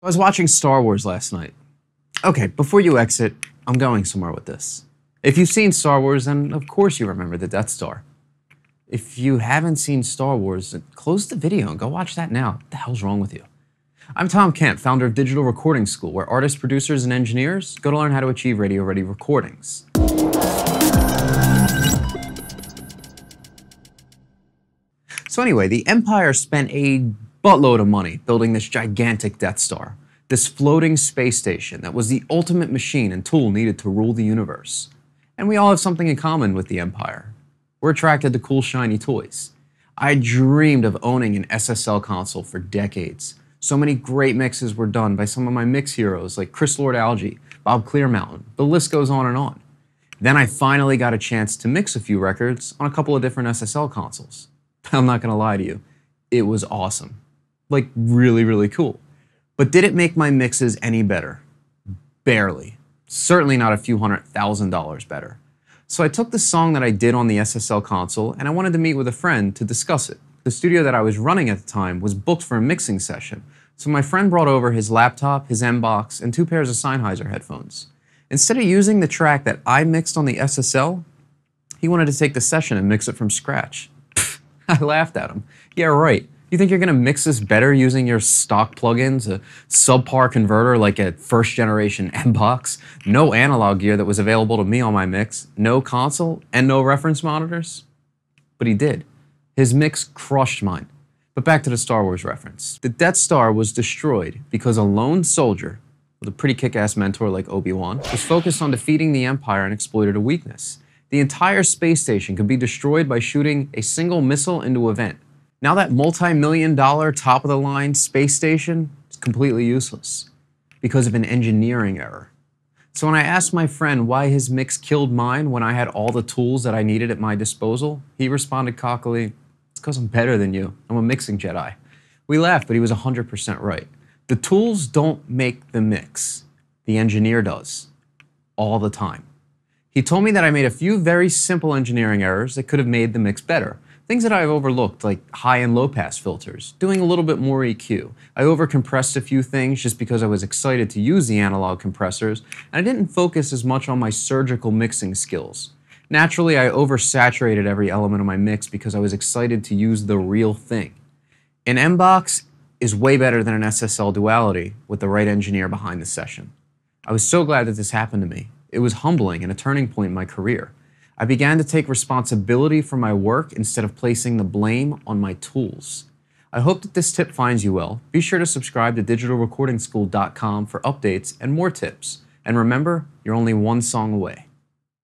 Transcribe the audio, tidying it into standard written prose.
I was watching Star Wars last night. Okay, before you exit, I'm going somewhere with this. If you've seen Star Wars, then of course you remember the Death Star. If you haven't seen Star Wars, then close the video and go watch that now. What the hell's wrong with you? I'm Tom Kent, founder of Digital Recording School, where artists, producers, and engineers go to learn how to achieve radio-ready recordings. So anyway, the Empire spent a buttload of money building this gigantic Death Star, this floating space station that was the ultimate machine and tool needed to rule the universe. And we all have something in common with the Empire. We're attracted to cool, shiny toys. I dreamed of owning an SSL console for decades. So many great mixes were done by some of my mix heroes like Chris Lord Alge, Bob Clearmountain. The list goes on and on. Then I finally got a chance to mix a few records on a couple of different SSL consoles. I'm not gonna lie to you, it was awesome. Like really, really cool. But did it make my mixes any better? Barely. Certainly not a few $100,000 better. So I took the song that I did on the SSL console and I wanted to meet with a friend to discuss it. The studio that I was running at the time was booked for a mixing session, so my friend brought over his laptop, his M-Box, and 2 pairs of Sennheiser headphones. Instead of using the track that I mixed on the SSL, he wanted to take the session and mix it from scratch. I laughed at him. Yeah, right. You think you're gonna mix this better using your stock plugins, a subpar converter like a first generation M-Box, no analog gear that was available to me on my mix, no console, and no reference monitors? But he did. His mix crushed mine. But back to the Star Wars reference. The Death Star was destroyed because a lone soldier, with a pretty kick-ass mentor like Obi-Wan, was focused on defeating the Empire and exploited a weakness. The entire space station could be destroyed by shooting a single missile into a vent. Now that multi-million-dollar, top-of-the-line space station is completely useless because of an engineering error. So when I asked my friend why his mix killed mine when I had all the tools that I needed at my disposal, he responded cockily, "It's because I'm better than you. I'm a mixing Jedi." We laughed, but he was 100% right. The tools don't make the mix. The engineer does. All the time. He told me that I made a few very simple engineering errors that could have made the mix better. Things that I've overlooked, like high and low pass filters, doing a little bit more EQ. I overcompressed a few things just because I was excited to use the analog compressors, and I didn't focus as much on my surgical mixing skills. Naturally, I oversaturated every element of my mix because I was excited to use the real thing. An M-Box is way better than an SSL duality with the right engineer behind the session. I was so glad that this happened to me. It was humbling and a turning point in my career. I began to take responsibility for my work instead of placing the blame on my tools. I hope that this tip finds you well. Be sure to subscribe to digitalrecordingschool.com for updates and more tips. And remember, you're only one song away.